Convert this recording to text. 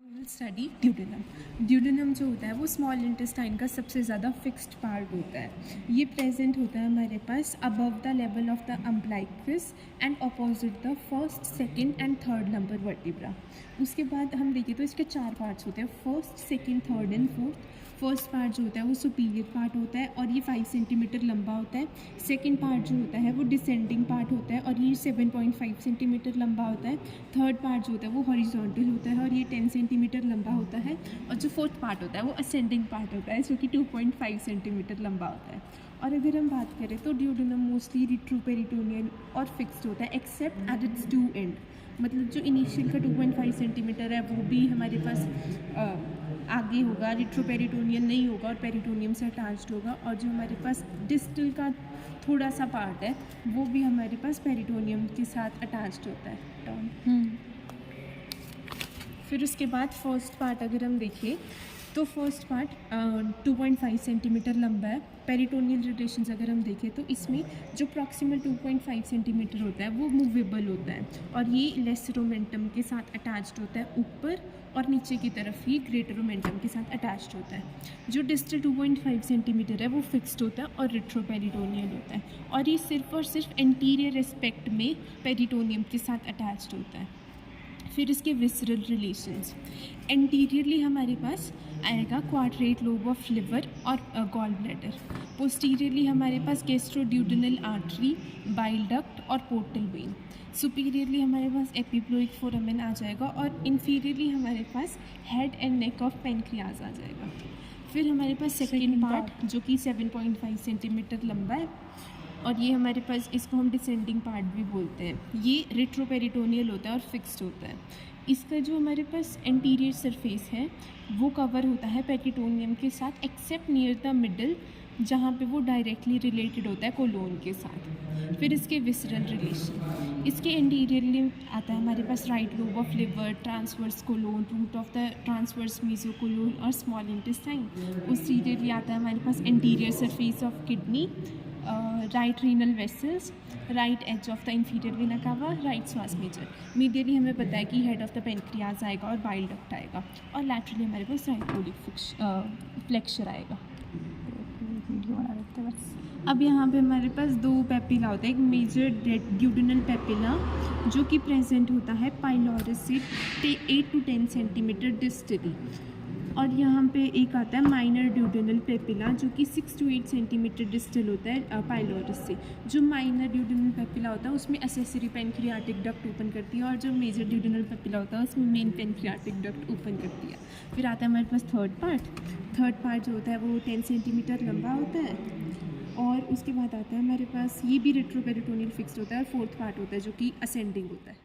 Study duodenum. Duodenum जो होता है वो स्मॉल इंटेस्टाइन का सबसे ज़्यादा फिक्स्ड पार्ट होता है। ये प्रेजेंट होता है हमारे पास above the level of the umbilicus and opposite the first, second and third number vertebra. उसके बाद हम देखें तो इसके चार पार्ट्स होते हैं, first, second, third and fourth. First part जो होता है वो सुपीरियर पार्ट होता है और ये 5 सेंटीमीटर लंबा होता है। सेकंड पार्ट जो होता है वो डिसेंडिंग पार्ट होता है और ये 7.5 सेंटीमीटर लंबा होता है। थर्ड पार्ट जो होता है वो हॉरिजॉन्टल होता है और ये 10 सेंटीमीटर लंबा होता है। और जो फोर्थ पार्ट होता है वो असेंडिंग पार्ट होता है जो कि 2.5 सेंटीमीटर लंबा होता है। और अगर हम बात करें तो ड्यूडेनम मोस्टली रिट्रोपेरिटोनियल और फिक्स्ड होता है except at its two end. मतलब जो इनिशियल का 2.5 सेंटीमीटर है वो भी हमारे पास आगे होगा, रिट्रोपेरिटोनियल नहीं होगा और पेरिटोनियम से अटैच्ड होगा। और जो हमारे पास डिस्टल का थोड़ा सा पार्ट है वो भी हमारे पास पेरिटोनियम के साथ अटैच्ड होता है। फिर उसके बाद फर्स्ट पार्ट अगर हम देखें तो फर्स्ट पार्ट 2.5 सेंटीमीटर लंबा है। पेरिटोनियल रिलेशंस अगर हम देखें तो इसमें जो प्रॉक्सिमल 2.5 सेंटीमीटर होता है वो मूवेबल होता है और ये लेस मोमेंटम के साथ अटैच्ड होता है ऊपर, और नीचे की तरफ ये ग्रेटर मोमेंटम के साथ अटैच्ड होता है। जो डिस्टल 2.5 सेंटीमीटर है वो फिक्स्ड होता है और रिट्रोपेरिटोनियल होता है और ये सिर्फ और सिर्फ एंटीरियर एस्पेक्ट में पेरिटोनियम के साथ अटैच्ड होता है। फिर इसके विसरल रिलेशंस, एंटीरियरली हमारे पास आएगा क्वाड्रेट लोब ऑफ लिवर और गॉल ब्लैडर। पोस्टीरियरली हमारे पास गैस्ट्रोड्यूडेनल आर्टरी, बाइल डक्ट और पोर्टल वेन। सुपीरियरली हमारे पास एपिप्लोइक फोरामेन आ जाएगा और इन्फीरियरली हमारे पास head and neck of pancreas आ जाएगा। फिर हमारे पास सेकेंड पार्ट जो कि 7.5 सेंटीमीटर लंबा है और ये हमारे पास, इसको हम डिसेंडिंग पार्ट भी बोलते हैं। ये रिट्रोपेरिटोनियल होता है और फिक्स्ड होता है। इसका जो हमारे पास एंटीरियर सरफेस है वो कवर होता है पेरिटोनियम के साथ एक्सेप्ट नियर द मिडल, जहाँ पे वो डायरेक्टली रिलेटेड होता है कोलोन के साथ। फिर इसके विसरल रिलेशन, इसके एंटीरियरली आता है हमारे पास right lobe of liver, transverse colon, root of the transverse mesocolon और स्मॉल इंटेस्टाइन। पोस्टीरियरली आता है हमारे पास anterior surface of kidney, right renal vessels, right edge of the inferior vena cava, right psoas major. Medially हमें पता है कि head of the pancreas आएगा और बाइल डक्ट आएगा और लैटरली हमारे पास राइट कोलिक फ्लेक्चर आएगा। अब यहाँ पे हमारे पास दो पेपिला होता है, एक मेजर ड्यूडेनल पेपिला जो कि प्रेजेंट होता है पाइलोरस से 8 to 10 सेंटीमीटर डिस्टली, और यहाँ पे एक आता है माइनर ड्यूडेनल पेपिला जो कि 6 to 8 सेंटीमीटर डिस्टल होता है पाइलोरस से। जो माइनर ड्यूडेनल पेपिला होता है उसमें एसेसरी पेनक्रियाटिक डक्ट ओपन करती है और जो मेजर ड्यूडेनल पेपिला होता है उसमें मेन पेनक्रियाटिक डक्ट ओपन करती है। फिर आता है हमारे पास थर्ड पार्ट जो होता है वो 10 सेंटीमीटर लंबा होता है और उसके बाद आता है हमारे पास, ये भी रिट्रोपेरिटोनियल फिक्स्ड होता है और फोर्थ पार्ट होता है जो कि असेंडिंग होता है।